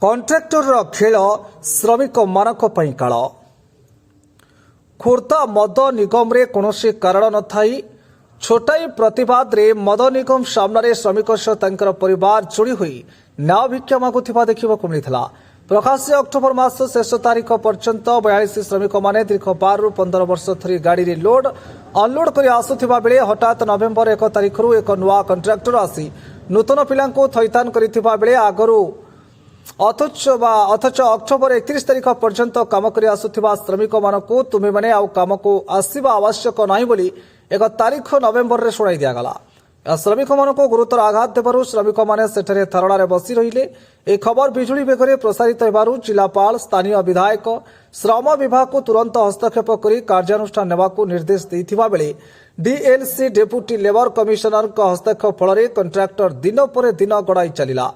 କଣ୍ଟ୍ରାକ୍ଟରର ଖେଳ ଶ୍ରମିକମାନଙ୍କ ପାଇଁ କାଳ। ଖୋର୍ଦ୍ଧା ମଦ ନିଗମରେ କୌଣସି କାରଣ ନଥାଇ ଛୋଟାଇ ପ୍ରତିବାଦରେ ମଦ ନିଗମ ସାମ୍ନାରେ ଶ୍ରମିକ ସହ ତାଙ୍କର ପରିବାର ଯୋଡ଼ି ହୋଇ ନ୍ୟାୟ ଭିକ୍ଷା ମାଗୁଥିବା ଦେଖିବାକୁ ମିଳିଥିଲା। ପ୍ରକାଶ୍ୟ ଅକ୍ଟୋବର ମାସ ଶେଷ ତାରିଖ ପର୍ଯ୍ୟନ୍ତ 42 ଶ୍ରମିକମାନେ ଦୀର୍ଘ 12ରୁ 15 ବର୍ଷ ଧରି ଗାଡ଼ିରେ ଲୋଡ୍ ଅନଲୋଡ୍ କରି ଆସୁଥିବା ବେଳେ ହଠାତ୍ ନଭେମ୍ବର 1 ତାରିଖରୁ ଏକ ନୂଆ କଣ୍ଟ୍ରାକ୍ଟର ଆସି ନୂତନ ପିଲାଙ୍କୁ ଥଇଥାନ କରିଥିବା ବେଳେ ଆଗରୁ ଅଥଚ ଅକ୍ଟୋବର 31 ତାରିଖ ପର୍ଯ୍ୟନ୍ତ କାମ କରି ଆସୁଥିବା ଶ୍ରମିକମାନଙ୍କୁ ତୁମେମାନେ ଆଉ କାମକୁ ଆସିବା ଆବଶ୍ୟକ ନାହିଁ ବୋଲି 1 ତାରିଖ ନଭେମ୍ବରରେ ଶୁଣାଇ ଦିଆଗଲା। ଶ୍ରମିକମାନଙ୍କୁ ଗୁରୁତର ଆଘାତ ଦେବାରୁ ଶ୍ରମିକମାନେ ସେଠାରେ ଧାରଣାରେ ବସି ରହିଲେ। ଏହି ଖବର ବିଜୁଳି ବେଗରେ ପ୍ରସାରିତ ହେବାରୁ ଜିଲ୍ଲାପାଳ ସ୍ଥାନୀୟ ବିଧାୟକ ଶ୍ରମ ବିଭାଗକୁ ତୁରନ୍ତ ହସ୍ତକ୍ଷେପ କରି କାର୍ଯ୍ୟାନୁଷ୍ଠାନ ନେବାକୁ ନିର୍ଦ୍ଦେଶ ଦେଇଥିବା ବେଳେ ଡିଏଲସି ଡେପୁଟି ଲେବର କମିଶନରଙ୍କ ହସ୍ତକ୍ଷେପ ଫଳରେ କଣ୍ଟ୍ରାକ୍ଟର ଦିନ ପରେ ଦିନ ଗଡ଼ାଇ ଚାଲିଲା।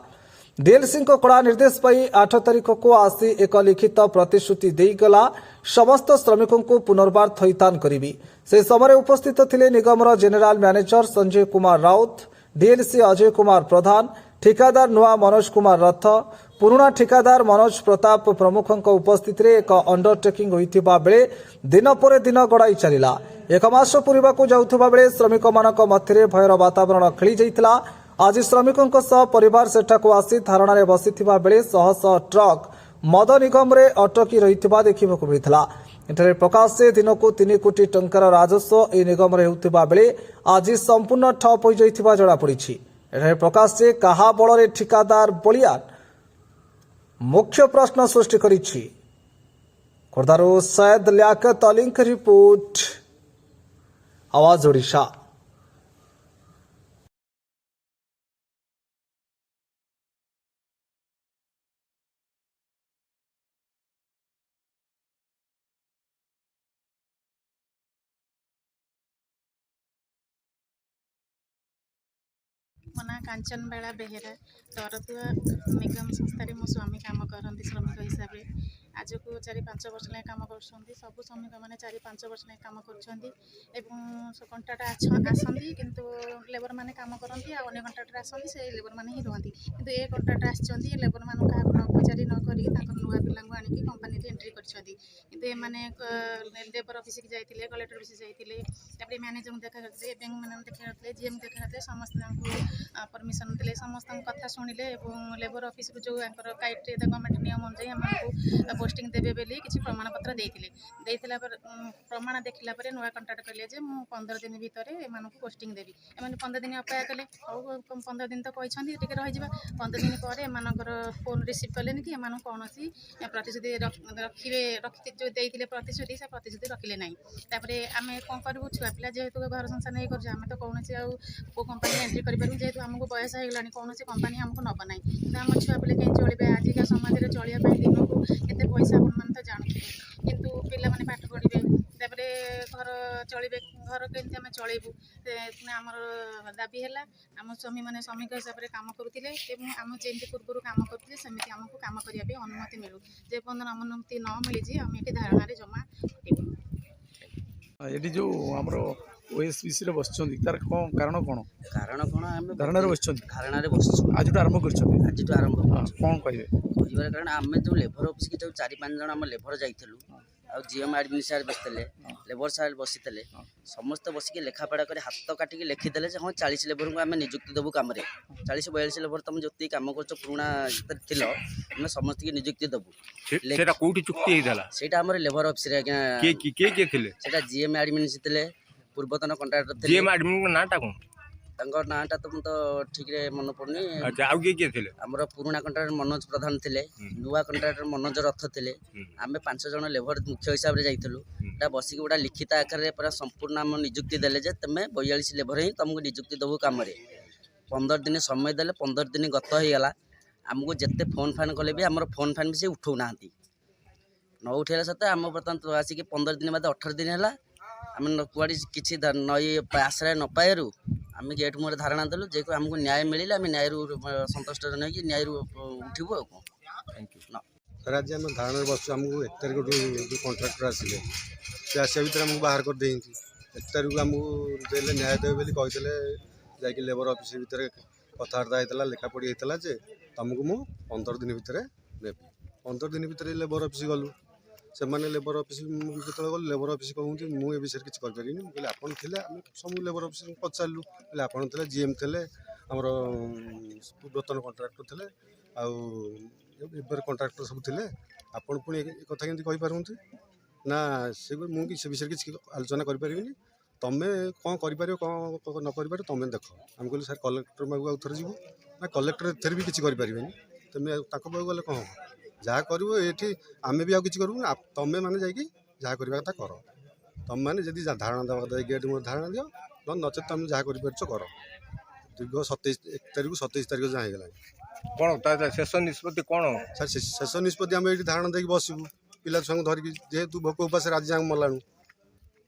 ଡିଏଲସିଙ୍କ କଡ଼ା ନିର୍ଦ୍ଦେଶ ପାଇ 8 ତାରିଖକୁ ଆସି ଏକ ଲିଖିତ ପ୍ରତିଶ୍ରୁତି ଦେଇଗଲା ସମସ୍ତ ଶ୍ରମିକଙ୍କୁ ପୁନର୍ବାର ଥଇଥାନ କରିବି। ସେହି ସମୟରେ ଉପସ୍ଥିତ ଥିଲେ ନିଗମର general manager Sanjay Kumar Raut, DLC Ajay Kumar Pradhan, ଠିକାଦାର ନୂଆ ମନୋଜ କୁମାର ରଥ, ପୁରୁଣା ଠିକାଦାର ମନୋଜ ପ୍ରତାପ ପ୍ରମୁଖଙ୍କ ଉପସ୍ଥିତିରେ ଏକ ଅଣ୍ଡରଟେକିଂ ହୋଇଥିବା ବେଳେ ଦିନ ପରେ ଦିନ ଗଡ଼ାଇ ଚାଲିଲା। 1 ମାସ ପୂରିବାକୁ ଯାଉଥିବା ବେଳେ ଶ୍ରମିକମାନଙ୍କ ମଧ୍ୟରେ ଭୟର ବାତାବରଣ ଖେଳି ଯାଇଥିଲା। ଆଜି ଶ୍ରମିକଙ୍କ ସହ ପରିବାର ସେଠାକୁ ଆସି ଧାରଣାରେ ବସିଥିବା ବେଳେ ଶହ ଶହ ଟ୍ରକ୍ ମଦ ନିଗମରେ ଅଟକି ରହିଥିବା ଦେଖିବାକୁ ମିଳିଥିଲା। ଏଠାରେ ପ୍ରକାଶ ଦିନକୁ 3 କୋଟି ଟଙ୍କାର ରାଜସ୍ୱ ଏହି ନିଗମରେ ହେଉଥିବା ବେଳେ ଆଜି ସମ୍ପୂର୍ଣ୍ଣ ଠପ୍ ହୋଇଯାଇଥିବା ଜଣାପଡ଼ିଛି। ଏଠାରେ ପ୍ରକାଶ କାହା ବଳରେ ଠିକାଦାର ବଳିଆନ ମୁଖ୍ୟ ପ୍ରଶ୍ନ ସୃଷ୍ଟି କରିଛି। ଖୋର୍ଦ୍ଧାରୁ ସୈୟଦ ଲିଆକତ ଅଲିଙ୍କ ରିପୋର୍ଟ, ଆୱାଜ ଓଡ଼ିଶା। ମୋ ନାଁ କାଞ୍ଚନ ବେଳା ବେହେରା। ତରତୁଆ ନିଗମ ସଂସ୍ଥାରେ ମୋ ସ୍ୱାମୀ କାମ କରନ୍ତି ଶ୍ରମିକ ହିସାବରେ। ଆଜକୁ 4-5 ବର୍ଷ ଲେଖାଏଁ କାମ କରୁଛନ୍ତି। ସବୁ ଶ୍ରମିକମାନେ 4-5 ବର୍ଷ ଲେଖାଏଁ କାମ କରୁଛନ୍ତି ଏବଂ କଣ୍ଟ୍ରାକ୍ଟର ଆସନ୍ତି, କିନ୍ତୁ ଲେବରମାନେ କାମ କରନ୍ତି ଆଉ ଅନ୍ୟ କଣ୍ଟ୍ରାକ୍ଟର ଆସନ୍ତି, ସେ ଲେବରମାନେ ହିଁ ରୁହନ୍ତି। କିନ୍ତୁ ଏ କଣ୍ଟ୍ରାକ୍ଟର ଆସିଛନ୍ତି, ଲେବରମାନଙ୍କୁ କାହାକୁ ନ ପଚାରି ନ କରିକି ତାଙ୍କର ନୂଆ ପିଲାଙ୍କୁ ଆଣିକି କମ୍ପାନୀରେ ଏଣ୍ଟ୍ରି କରିଛନ୍ତି। କିନ୍ତୁ ଏମାନେ ଲେବର ଅଫିସକି ଯାଇଥିଲେ, କଲେକ୍ଟର ଅଫିସ ଯାଇଥିଲେ, ତାପରେ ମ୍ୟାନେଜରଙ୍କୁ ଦେଖା କରିଥିଲେ, ବ୍ୟାଙ୍କ ମାନଙ୍କୁ ଦେଖା କରିଥିଲେ, ଜିଏମ୍କୁ ଦେଖା କରିଥିଲେ, ସମସ୍ତେ ତାଙ୍କୁ ପରମିଶନ ଦେଲେ, ସମସ୍ତଙ୍କ କଥା ଶୁଣିଲେ ଏବଂ ଲେବର ଅଫିସରୁ ଯେଉଁ ତାଙ୍କର କ୍ରାଇଟେରିଆ ଗଭର୍ଣ୍ଣମେଣ୍ଟ ନିୟମ ଅନୁଯାୟୀ ଆମକୁ ପୋଷ୍ଟିଂ ଦେବେ ବୋଲି କିଛି ପ୍ରମାଣପତ୍ର ଦେଇଥିଲା ପରେ ପ୍ରମାଣ ଦେଖିଲା ପରେ ନୂଆ କଣ୍ଟ୍ରାକ୍ଟ କହିଲେ ଯେ ମୁଁ 15 ଦିନ ଭିତରେ ଏମାନଙ୍କୁ ପୋଷ୍ଟିଂ ଦେବି। ଏମାନେ 15 ଦିନ ଅପେକ୍ଷା କଲେ। ହଉ 15 ଦିନ ତ କହିଛନ୍ତି, ଟିକେ ରହିଯିବା। 15 ଦିନ ପରେ ଏମାନଙ୍କର ଫୋନ୍ ରିସିଭ୍ କଲେନି କି ଏମାନଙ୍କୁ କୌଣସି ପ୍ରତିଶ୍ରୁତି ଯେଉଁ ଦେଇଥିଲେ ପ୍ରତିଶ୍ରୁତି, ସେ ପ୍ରତିଶ୍ରୁତି ରଖିଲେ ନାହିଁ। ତାପରେ ଆମେ କ'ଣ କରିବୁ, ଛୁଆ ପିଲା ଯେହେତୁ ଘର ସଂସାର ନେଇ କରୁଛୁ, ଆମେ ତ କୌଣସି ଆଉ କେଉଁ କମ୍ପାନୀ ଏଣ୍ଟ୍ରି କରିପାରିବୁ, ଯେହେତୁ ଆମକୁ ବୟସ ହେଇଗଲାଣି, କୌଣସି କମ୍ପାନୀ ଆମକୁ ନେବ ନାହିଁ। କିନ୍ତୁ ଆମ ଛୁଆ ପିଲା କେମିତି ଚଳିବେ, ଆଜିକା ସମାଜରେ ଚଳିବା ପାଇଁ ଦିନକୁ କେତେ ପଇସା ଆପଣମାନେ ତ ଜାଣୁଥିବେ। କିନ୍ତୁ ପିଲାମାନେ ପାଠ ପଢ଼ିବେ, ତାପରେ ଘର ଚଳିବେ, ଘର କେମିତି ଆମେ ଚଳେଇବୁ, ଆମର ଦାବି ହେଲା। ଆମ ସ୍ୱାମୀମାନେ ଶ୍ରମିକ ହିସାବରେ କାମ କରୁଥିଲେ ଏବଂ ଆମେ ଯେମିତି ପୂର୍ବରୁ କାମ କରୁଥିଲେ ସେମିତି ଆମକୁ କାମ କରିବା ପାଇଁ ଅନୁମତି ମିଳୁ। ଯେପର୍ଯ୍ୟନ୍ତ ଅନୁମତି ନ ମିଳିଛି ଆମେ ଏଠି ଧାରଣାରେ ଜମା ଉଠିବୁ। ଏଠି ଯେଉଁ ଆମର ଓଏସ୍ବିସିରେ ବସିଛନ୍ତି, ତାର କ'ଣ କାରଣ କ'ଣ? କାରଣ କ'ଣ, ଆମେ ଧାରଣାରେ ବସିଛନ୍ତି। ଧାରଣାରେ ବସିଛୁ। ଆଜିଠୁ ଆରମ୍ଭ କରିଛନ୍ତି। ଆଜିଠୁ ଆରମ୍ଭ କରୁଛୁ। କ'ଣ କହିବେ? କହିବାର କାରଣ, ଆମେ ଯେଉଁ ଲେବର ଅଫିସକି ଯେଉଁ 4-5 ଜଣ ଆମ ଲେବର ଯାଇଥିଲୁ, ଆଉ ଜିଏମ୍ ଆଡମିନ୍ ସାର୍ ବସିଥିଲେ, ଲେବର ସାର୍ ବସିଥିଲେ, ସମସ୍ତେ ବସିକି ଲେଖାପଢ଼ା କରି ହାତ କାଟିକି ଲେଖିଦେଲେ ଯେ ହଁ 40 ଲେବରଙ୍କୁ ଆମେ ନିଯୁକ୍ତି ଦେବୁ କାମରେ। 40-42 ଲେବର ତୁମେ ଯେତିକି କାମ କରୁଛ ପୁରୁଣା ଥିଲ, ଆମେ ସମସ୍ତଙ୍କୁ ନିଯୁକ୍ତି ଦେବୁ। ସେଟା କୋଉଠି ଚୁକ୍ତି ହେଇଥିଲା? ସେଇଟା ଆମର ଲେବର ଅଫିସରେ ଆଜ୍ଞା। କିଏ ଥିଲେ? ସେଇଟା ଜିଏମ୍ ଆଡମିନ୍ ଥିଲେ, ପୂର୍ବତନ କଣ୍ଟ୍ରାକ୍ଟର ଥିଲେ। ଜିଏମ୍ ଆଡମିନ୍ଙ୍କ ନାଁଟା କ'ଣ? ତାଙ୍କ ନାଁଟା ତ ମୁଁ ତ ଠିକ୍ରେ ମନେ ପଡ଼ୁନି। ଆଉ କିଏ ଥିଲେ? ଆମର ପୁରୁଣା କଣ୍ଟ୍ରାକ୍ଟର ମନୋଜ ପ୍ରଧାନ ଥିଲେ, ନୂଆ କଣ୍ଟ୍ରାକ୍ଟର ମନୋଜ ରଥ ଥିଲେ। ଆମେ 5 ଜଣ ଲେବର ମୁଖ୍ୟ ହିସାବରେ ଯାଇଥିଲୁ। ଏଇଟା ବସିକି ଗୋଟେ ଲିଖିତ ଆକାରରେ ପୁରା ସମ୍ପୂର୍ଣ୍ଣ ଆମ ନିଯୁକ୍ତି ଦେଲେ ଯେ ତୁମେ 42 ଲେବର ହିଁ ତୁମକୁ ନିଯୁକ୍ତି ଦେବୁ କାମରେ। 15 ଦିନ ସମୟ ଦେଲେ, 15 ଦିନ ଗତ ହେଇଗଲା। ଆମକୁ ଯେତେ ଫୋନ୍ ଫାନ୍ କଲେ ବି ଆମର ଫୋନ୍ ଫାନ୍ ବି ସେ ଉଠାଉନାହାନ୍ତି। ନ ଉଠାଇଲା ସତ୍ତ୍ୱେ ଆମ ବର୍ତ୍ତମାନ ଆସିକି 15 ଦିନ ବାଦ 18 ଦିନ ହେଲା ଆମେ କୁଆଡ଼େ କିଛି ନଈ ଆଶ୍ରୟ ନ ପାଇବାରୁ ଆମେ ଗେଟ୍ ମୁହଁରେ ଧାରଣା ଦେଲୁ। ଯେହେତୁ ଆମକୁ ନ୍ୟାୟ ମିଳିଲେ ଆମେ ନ୍ୟାୟରୁ ସନ୍ତୁଷ୍ଟ ନେଇକି ନ୍ୟାୟରୁ ଉଠିବୁ। ଆଉ କ'ଣ, ସାର୍ ଆଜି ଆମେ ଧାରଣାରେ ବସୁଛୁ। ଆମକୁ 1 ତାରିଖଠୁ ଯେଉଁ କଣ୍ଟ୍ରାକ୍ଟର ଆସିଲେ, ସେ ଆସିବା ଭିତରେ ଆମକୁ ବାହାର କରିଦେଇଛନ୍ତି। 1 ତାରିଖକୁ ଆମକୁ ଦେଲେ ନ୍ୟାୟ ଦେବେ ବୋଲି କହିଥିଲେ। ଯାଇକି ଲେବର ଅଫିସ ଭିତରେ କଥାବାର୍ତ୍ତା ହେଇଥିଲା, ଲେଖାପଢ଼ି ହେଇଥିଲା ଯେ ତୁମକୁ ମୁଁ 15 ଦିନ ଭିତରେ ନେବି 15 ଦିନ ଭିତରେ ଲେବର ଅଫିସ୍ ଗଲୁ ସେମାନେ ଲେବର ଅଫିସ୍ ମୁଁ ଯେତେବେଳେ ଗଲି ଲେବର ଅଫିସ୍ କହୁଛନ୍ତି ମୁଁ ଏ ବିଷୟରେ କିଛି କରିପାରିବିନି ମୁଁ କହିଲି ଆପଣ ଥିଲେ ଆମେ ସବୁ ଲେବର ଅଫିସ୍କୁ ପଚାରିଲୁ କହିଲେ ଆପଣ ଥିଲେ GM ଥିଲେ ଆମର ପୂର୍ବତନ କଣ୍ଟ୍ରାକ୍ଟର ଥିଲେ ଆଉ ଏବେ କଣ୍ଟ୍ରାକ୍ଟର ସବୁ ଥିଲେ ଆପଣ ପୁଣି ଏ କଥା କେମିତି କହିପାରୁଛନ୍ତି ନା ସେ ମୁଁ ସେ ବିଷୟରେ କିଛି ଆଲୋଚନା କରିପାରିବିନି ତମେ କ'ଣ କରିପାରିବ କ'ଣ ନ କରିପାରିବ ତମେ ଦେଖ ଆମେ କହିଲୁ ସାର୍ କଲେକ୍ଟର ପାଖକୁ ଆଉ ଥରେ ଯିବୁ ନା କଲେକ୍ଟର ଏଥିରେ ବି କିଛି କରିପାରିବେନି ତମେ ତାଙ୍କ ପାଖକୁ ଗଲେ କ'ଣ ହେବ ଯାହା କରିବ ଏଠି ଆମେ ବି ଆଉ କିଛି କରିବୁ ନା ତମେ ମାନେ ଯାଇକି ଯାହା କରିବା କଥା କର ତମେ ମାନେ ଯଦି ଧାରଣା ଦେବା କଥା ଗେଟ୍ ମୋର ଧାରଣା ଦିଅ ନହେଲେ ନଚେତ୍ ତମେ ଯାହା କରିପାରୁଛ କର ଦୀର୍ଘ 1 ତାରିଖରୁ 27 ତାରିଖ ଯାଏଁ ହେଇଗଲାଣି କ'ଣ ତା ଶେଷ ନିଷ୍ପତ୍ତି କ'ଣ? ସାର୍ ଶେଷ ନିଷ୍ପତ୍ତି ଆମେ ଏଇଠି ଧାରଣା ଦେଇକି ବସିବୁ ପିଲା ଛୁଆଙ୍କୁ ଧରିକି ଯେହେତୁ ଭୋକ ଉପାସରେ ଆଜି ଯାଏଁ ମଲାଣୁ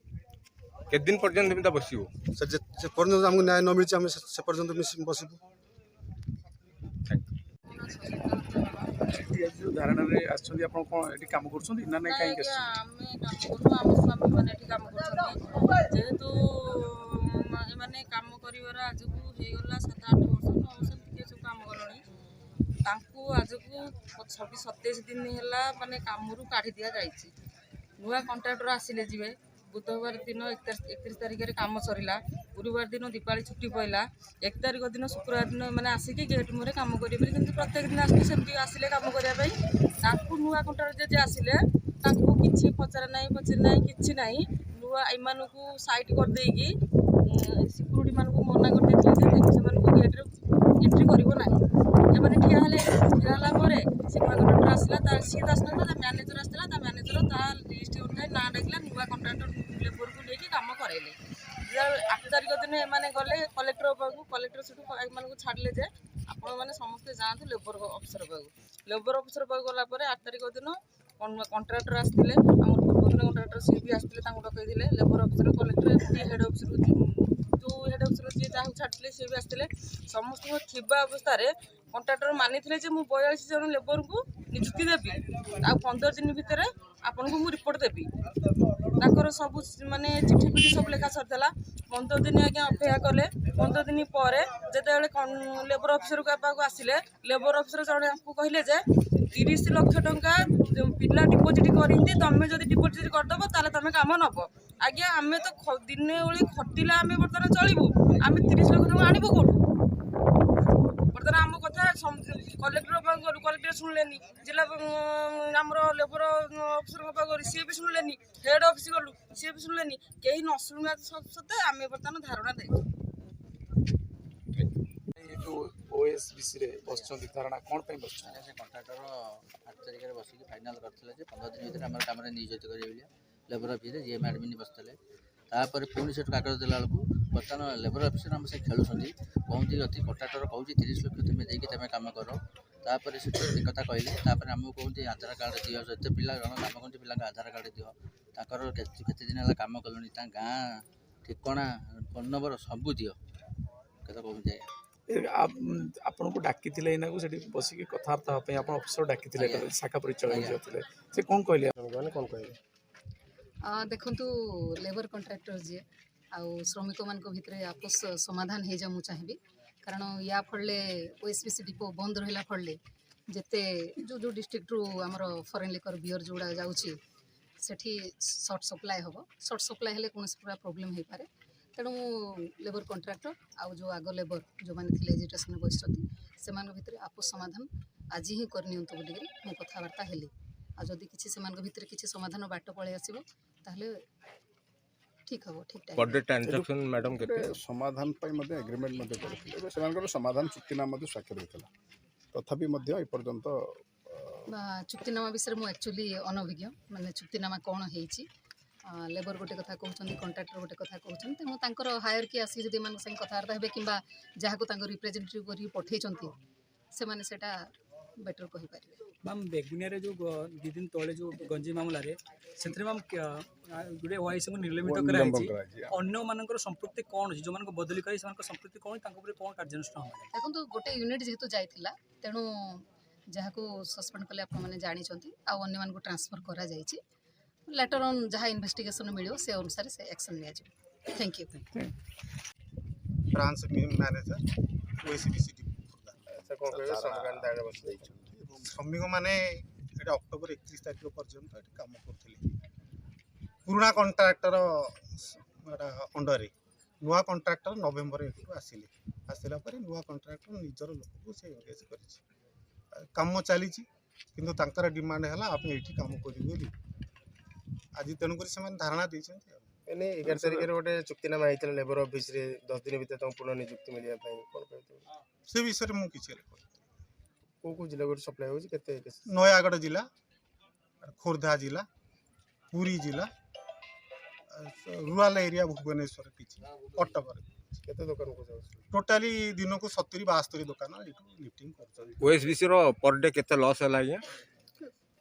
କେତେ ଦିନ ପର୍ଯ୍ୟନ୍ତ ଏମିତି ବସିବ? ସାର୍ ଯେ ପର୍ଯ୍ୟନ୍ତ ଆମକୁ ନ୍ୟାୟ ନ ମିଳିଛି ଆମେ ସେ ପର୍ଯ୍ୟନ୍ତ ବସିବୁ। ଯେଉଁ ଧାରଣାରେ ଆସିଛନ୍ତି ଆପଣ କ'ଣ ଏଠି କାମ କରୁଛନ୍ତି ନା ନାଇଁ କାହିଁକି ଆମେ କାମ କରୁ ଆମ ସ୍ୱାମୀମାନେ ଏଠି କାମ କରୁଛନ୍ତି ଯେହେତୁ ଏମାନେ କାମ କରିବାର ଆଜକୁ ହେଇଗଲା 7-8 ବର୍ଷ 9 ବର୍ଷ ଟିକେ ସବୁ କାମ କଲେଣି ତାଙ୍କୁ ଆଜକୁ 26-27 ଦିନ ହେଲା ମାନେ କାମରୁ କାଢ଼ି ଦିଆଯାଇଛି ନୂଆ କଣ୍ଟ୍ରାକ୍ଟର ଆସିଲେ ଯିବେ ବୁଧବାର ଦିନ 31 ତାରିଖରେ କାମ ସରିଲା ଗୁରୁବାର ଦିନ ଦୀପାବଳି ଛୁଟି ପଡ଼ିଲା 1 ତାରିଖ ଦିନ ଶୁକ୍ରବାର ଦିନ ମାନେ ଆସିକି ଗେଟ୍ ମୁହଁରେ କାମ କରିବେ କିନ୍ତୁ ପ୍ରତ୍ୟେକ ଦିନ ଆସିକି ସେମିତି ଆସିଲେ କାମ କରିବା ପାଇଁ ତାଙ୍କୁ ନୂଆ କଣ୍ଟ୍ରାକ୍ଟର ଯେ ଆସିଲେ ତାଙ୍କୁ କିଛି ପଚରା ନାହିଁ କିଛି ନାହିଁ ନୂଆ ଏମାନଙ୍କୁ ସାଇଟ୍ କରିଦେଇକି ସିକ୍ୟୁରିଟିମାନଙ୍କୁ ମନା କରିଦେଇଥିଲେ ଯେ ସେମାନଙ୍କୁ ଗେଟ୍ରେ ଏଣ୍ଟ୍ରି କରିବ ନାହିଁ ଏମାନେ ଠିଆ ହେଲା ପରେ ସେ ନୂଆ କଣ୍ଟ୍ରାକ୍ଟର ଆସିଲା ସିଏ ତ ଆସିନଥିଲା ତା ମ୍ୟାନେଜର ଆସିଥିଲା ତା ମ୍ୟାନେଜର ତା ଲିଷ୍ଟ ଅନୁଯାୟୀ ନାଁ ଡାକିଲା ନୂଆ କଣ୍ଟ୍ରାକ୍ଟର ଲେବରକୁ ନେଇକି କାମ କରାଇଲେ 8 ତାରିଖ ଦିନ ଏମାନେ ଗଲେ କଲେକ୍ଟର ପାଖକୁ କଲେକ୍ଟର ସେଠୁ ଏମାନଙ୍କୁ ଛାଡ଼ିଲେ ଯେ ଆପଣମାନେ ସମସ୍ତେ ଯାଆନ୍ତୁ ଲେବର ଅଫିସର ପାଖକୁ ଗଲା ପରେ 8 ତାରିଖ ଦିନ କଣ୍ଟ୍ରାକ୍ଟର ଆସିଥିଲେ ଆମର ପୂର୍ବତନ କଣ୍ଟ୍ରାକ୍ଟର ସିଏ ବି ଆସିଥିଲେ ତାଙ୍କୁ ଡକାଇଥିଲେ ଲେବର ଅଫିସର କଲେକ୍ଟର ହେଡ୍ ଅଫିସରୁ ଯେଉଁ ହେଡ୍ ଅଫିସର ଯିଏ ଯାହାକୁ ଛାଡ଼ିଥିଲେ ସିଏ ବି ଆସିଥିଲେ ସମସ୍ତଙ୍କୁ ଥିବା ଅବସ୍ଥାରେ କଣ୍ଟ୍ରାକ୍ଟର ମାନିଥିଲେ ଯେ ମୁଁ 42 ଜଣ ଲେବରଙ୍କୁ ନିଯୁକ୍ତି ଦେବି ଆଉ 15 ଦିନ ଭିତରେ ଆପଣଙ୍କୁ ମୁଁ ରିପୋର୍ଟ ଦେବି ତାଙ୍କର ସବୁ ମାନେ ଚିଠି ଫିଠି ସବୁ ଲେଖା ସରିଥିଲା 15 ଦିନ ଆଜ୍ଞା ଅପେକ୍ଷା କଲେ 15 ଦିନ ପରେ ଯେତେବେଳେ ଲେବର ଅଫିସର ପାଖକୁ ଆସିଲେ ଲେବର ଅଫିସର ଜଣେ ଆମକୁ କହିଲେ ଯେ 30 ଲକ୍ଷ ଟଙ୍କା ପିଲା ଡିପୋଜିଟ୍ କରିନ୍ତି ତମେ ଯଦି ଡିପୋଜିଟ୍ କରିଦେବ ତାହେଲେ ତମେ କାମ ନେବ ଆଜ୍ଞା ଆମେ ତ ଦିନେ ଓଳି ଖଟିଲେ ଆମେ ବର୍ତ୍ତମାନ ଚଳିବୁ ଆମେ 30 ଲକ୍ଷ ଟଙ୍କା ଆଣିବୁ କେଉଁଠୁ ବର୍ତ୍ତମାନ ଆମ କଥା କଲେକ୍ଟର ପାଖକୁ ଗଲୁ କଲେକ୍ଟର ଶୁଣିଲେନି ଜିଲ୍ଲା ଆମର ଲେବର ଅଫିସରଙ୍କ ପାଖକୁ ଗଲୁ ସିଏ ବି ଶୁଣିଲେନି ହେଡ୍ ଅଫିସ ଗଲୁ ସିଏ ବି ଶୁଣିଲେନି କେହି ନ ଶୁଣିବା ସତ୍ତ୍ୱେ ଆମେ ବର୍ତ୍ତମାନ ଧାରଣା ଦେଇଛୁ ଯେଉଁ OSBCରେ ବସିଛନ୍ତି ଧାରଣା କ'ଣ ପାଇଁ ବସିଛନ୍ତି ସେ କଣ୍ଟ୍ରାକ୍ଟର 8 ତାରିଖରେ ବସିକି ଫାଇନାଲ୍ କରିଥିଲେ ଯେ 15 ଦିନ ଭିତରେ ଆମର କାମରେ ନିୟୋଜିତ କରିବେ ବୋଲି ଲେବର ଅଫିସରେ GM ଆଡ଼ମିନ୍ ବସିଥିଲେ ତାପରେ ପୁଣି ସେଠୁ କାଗଜ ଦେଲା ବେଳକୁ ବର୍ତ୍ତମାନ ଲେବର ଅଫିସର ଆମ ସେ ଖେଳୁଛନ୍ତି କହୁଛି ଯଦି କଣ୍ଟ୍ରାକ୍ଟର କହୁଛି 30 ଲକ୍ଷ ତୁମେ ଦେଇକି ତୁମେ କାମ କର ତାପରେ ସେଠୁ ଏ କଥା କହିଲେ ତାପରେ ଆମକୁ କହୁଛି ଆଧାର କାର୍ଡ଼ ଦିଅ ଯେତେ ପିଲା ଜଣ କାମ କରୁଛନ୍ତି ପିଲାଙ୍କ ଆଧାର କାର୍ଡ଼ ଦିଅ ତାଙ୍କର କେତେ ଦିନ ହେଲା କାମ କଲେଣି ତାଙ୍କ ଗାଁ ଠିକଣା ଫୋନ୍ ନମ୍ବର ସବୁ ଦିଅ କେତେ କହୁଛି ଆପଣଙ୍କୁ ଡାକିଥିଲେ ଏଇନାକୁ ସେଠି ବସିକି କଥାବାର୍ତ୍ତା ହେବା ପାଇଁ ଆପଣ ଅଫିସର ଡାକିଥିଲେ ଶାଖା ପରିଚାଳକ ଥିଲେ ସେ କ'ଣ କହିଲେ ମାନେ କ'ଣ କହିବେ ଦେଖନ୍ତୁ ଲେବର କଣ୍ଟ୍ରାକ୍ଟର ଯିଏ ଆଉ ଶ୍ରମିକମାନଙ୍କ ଭିତରେ ଆପୋଷ ସମାଧାନ ହେଇଯାଉ ମୁଁ ଚାହିଁବି କାରଣ ୟା ଫଳରେ OSBC ଡିପୋ ବନ୍ଦ ରହିଲା ଫଳରେ ଯେତେ ଯେଉଁ ଡିଷ୍ଟ୍ରିକ୍ଟରୁ ଆମର ଫରେନ୍ ଲିକର ବିୟର ଯେଉଁଗୁଡ଼ା ଯାଉଛି ସେଠି ସର୍ଟ ସପ୍ଲାଏ ହେବ ସର୍ଟ ସପ୍ଲାଏ ହେଲେ କୌଣସି ପ୍ରକାର ପ୍ରୋବ୍ଲେମ୍ ହେଇପାରେ ତେଣୁ ଲେବର କଣ୍ଟ୍ରାକ୍ଟର ଆଉ ଯେଉଁ ଆଗ ଲେବର ଯେଉଁମାନେ ଥିଲେ ଏଜିଟେସନରେ ବସିଛନ୍ତି ସେମାନଙ୍କ ଭିତରେ ଆପୋଷ ସମାଧାନ ଆଜି ହିଁ କରିନିଅନ୍ତୁ ବୋଲିକରି ମୁଁ କଥାବାର୍ତ୍ତା ହେଲି ଆଉ ଯଦି କିଛି ସେମାନଙ୍କ ଭିତରେ କିଛି ସମାଧାନ ବାଟ ପଳେଇ ଆସିବ ତାହେଲେ ଠିକ୍ ହେବ ଠିକ୍ ଟାଇମ୍ ଟ୍ରାନ୍ଜାକ୍ସନ୍ ମ୍ୟାଡ଼ାମ୍ କେତେ ସମାଧାନ ପାଇଁ ମଧ୍ୟ ଏଗ୍ରିମେଣ୍ଟ ମଧ୍ୟ କରିଥିଲେ ଏବେ ସେମାନଙ୍କର ସମାଧାନ ଚୁକ୍ତିନାମା ମଧ୍ୟ ସ୍ୱାକ୍ଷର ହୋଇଥିଲା ତଥାପି ମଧ୍ୟ ଏପର୍ଯ୍ୟନ୍ତ ଚୁକ୍ତିନାମା ବିଷୟରେ ମୁଁ ଆକ୍ଚୁଆଲି ଅନଭିଜ୍ଞ ମାନେ ଚୁକ୍ତିନାମା କ'ଣ ହେଇଛି ଲେବର ଗୋଟେ କଥା କହୁଛନ୍ତି କଣ୍ଟ୍ରାକ୍ଟର ଗୋଟେ କଥା କହୁଛନ୍ତି ତେଣୁ ତାଙ୍କର ହାୟର କିଏ ଆସିକି ଯଦି ଏମାନଙ୍କ ସାଙ୍ଗେ କଥାବାର୍ତ୍ତା ହେବେ କିମ୍ବା ଯାହାକୁ ତାଙ୍କ ରିପ୍ରେଜେଣ୍ଟେଟିଭ୍ କରିକି ପଠାଇଛନ୍ତି ସେମାନେ ସେଇଟା ବେଟର କହିପାରିବେ मैम बेगुनिया जो 2 दिन तले जो गंजी मामलें से मैम गोटे OIC को निर्लंबित अन्य मानकर संपृक्ति कौन अच्छी जो मान बदली कर संपृक्ति कौन कौन कार्यानुष्ठान देखो गोटे यूनिट जेहेतु जाइला तेणु जहाँ को सस्पेंड कले आपने जानते आने मानक ट्रांसफर करा जाइए लेटर ऑन जहाँ इन्वेस्टिगेशन मिलो से अनुसार से एक्शन लिया thank you branch manager OSBC ଶ୍ରମିକ ମାନେ ଏଇଟା ଅକ୍ଟୋବର 31 ତାରିଖ ପର୍ଯ୍ୟନ୍ତ ଏଠି କାମ କରୁଥିଲେ ପୁରୁଣା କଣ୍ଟ୍ରାକ୍ଟର ଅଣ୍ଡରରେ। ନୂଆ କଣ୍ଟ୍ରାକ୍ଟର ନଭେମ୍ବର ଏଠୁ ଆସିଲା ପରେ ନୂଆ କଣ୍ଟ୍ରାକ୍ଟର ନିଜର ଲୋକକୁ ସେ ଏନ୍ଗେଜ୍ କରିଛି। କାମ ଚାଲିଛି କିନ୍ତୁ ତାଙ୍କର ଡିମାଣ୍ଡ ହେଲା ଆମେ ଏଇଠି କାମ କରିବୁ ବୋଲି ଆଜି ତେଣୁକରି ସେମାନେ ଧାରଣା ଦେଇଛନ୍ତି। ଏନେ 11 ତାରିଖରେ ଗୋଟେ ଚୁକ୍ତିନାମା ହେଇଥିଲା ଲେବର ଅଫିସରେ 10 ଦିନ ଭିତରେ ତାଙ୍କୁ ପୁନଃ ନିଯୁକ୍ତି ମିଳିବା ପାଇଁ କ'ଣ କହିବେ? ସେ ବିଷୟରେ ମୁଁ କିଛି ହେଲେ କେଉଁ ଜିଲ୍ଲାକୁ ସପ୍ଲାଏ ହେଉଛି କେତେ? ନୟାଗଡ଼ ଜିଲ୍ଲା, ଖୋର୍ଦ୍ଧା ଜିଲ୍ଲା, ପୁରୀ ଜିଲ୍ଲା, ରୁରାଲ ଏରିଆ ଭୁବନେଶ୍ୱର କିଛି, କଟକରେ କେତେ ଦୋକାନକୁ ଯାଉଛି? ଟୋଟାଲି ଦିନକୁ 70-72 ଦୋକାନ ଏଇଠୁ ଲିଫ୍ଟିଂ କରୁଛନ୍ତି। ଓଏସବିସି ର पर डे केते लॉस होला आज्ञा?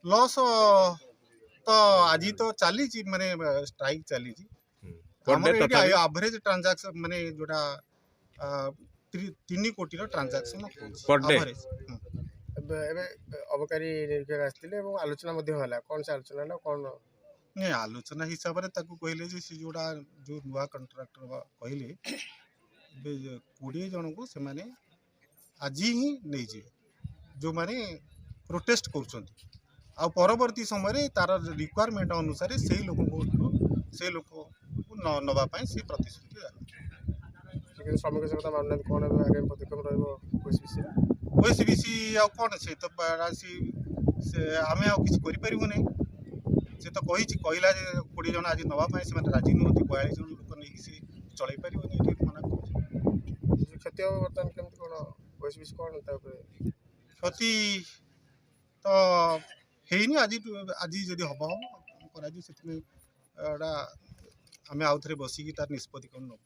ଲସ୍ ତ ଆଜି ତ ଚାଲିଛି ମାନେ ଷ୍ଟ୍ରାଇକ୍ ଚାଲିଛି। ଆମର ଏଠି ଆଭରେଜ ଟ୍ରାଞ୍ଜାକ୍ସନ ମାନେ ଯୋଉଟା 3 କୋଟିର ଟ୍ରାଞ୍ଜାକ୍ସନ Per day? ଏବେ ଅବକାରୀ ନିରୀକ୍ଷକ ଆସିଥିଲେ ଏବଂ ଆଲୋଚନା ମଧ୍ୟ ହେଲା। କ'ଣ ସେ ଆଲୋଚନା ହେଲା କ'ଣ? ନାଇଁ ଆଲୋଚନା ହିସାବରେ ତାକୁ କହିଲେ ଯେ ସେ ଯୋଉ ନୂଆ କଣ୍ଟ୍ରାକ୍ଟର କହିଲେ ଏବେ 20 ଜଣଙ୍କୁ ସେମାନେ ଆଜି ହିଁ ନେଇଯିବେ ଯେଉଁମାନେ ପ୍ରୋଟେଷ୍ଟ କରୁଛନ୍ତି। ଆଉ ପରବର୍ତ୍ତୀ ସମୟରେ ତାର ରିକ୍ୱାରମେଣ୍ଟ ଅନୁସାରେ ସେଇ ଲୋକଙ୍କୁ ନେବା ପାଇଁ ସେ ପ୍ରତିଶ୍ରୁତି ଦେଲା। କିନ୍ତୁ ଶ୍ରମିକ ସଙ୍ଗଠନ ମାନୁନାହାନ୍ତି। କ'ଣ ଏବେ ଆଗାମୀ ପଦକ୍ଷେପ ରହିବ ଓଏସବିସିର? ଓଏସବିସି ଆଉ କ'ଣ ସେ ତ ଆମେ ଆଉ କିଛି କରିପାରିବୁ ନାହିଁ। ସେ ତ କହିଲା ଯେ 20 ଜଣ ଆଜି ନେବା ପାଇଁ ସେମାନେ ରାଜି ନୁହନ୍ତି। 42 ଜଣ ଲୋକ ନେଇକି ସେ ଚଳେଇ ପାରିବନି ଏଠି ମନା କରୁଛି। କ୍ଷତି ହେବ ବର୍ତ୍ତମାନ କେମିତି କ'ଣ ଓଏସବିସି କ'ଣ ତା ଉପରେ? କ୍ଷତି ତ ହେଇନି। ଆଜି ଯଦି ହବ କରାଯିବ। ସେଥିପାଇଁ ଆମେ ଆଉଥରେ ବସିକି ତାର ନିଷ୍ପତ୍ତି କ'ଣ ନେବୁ।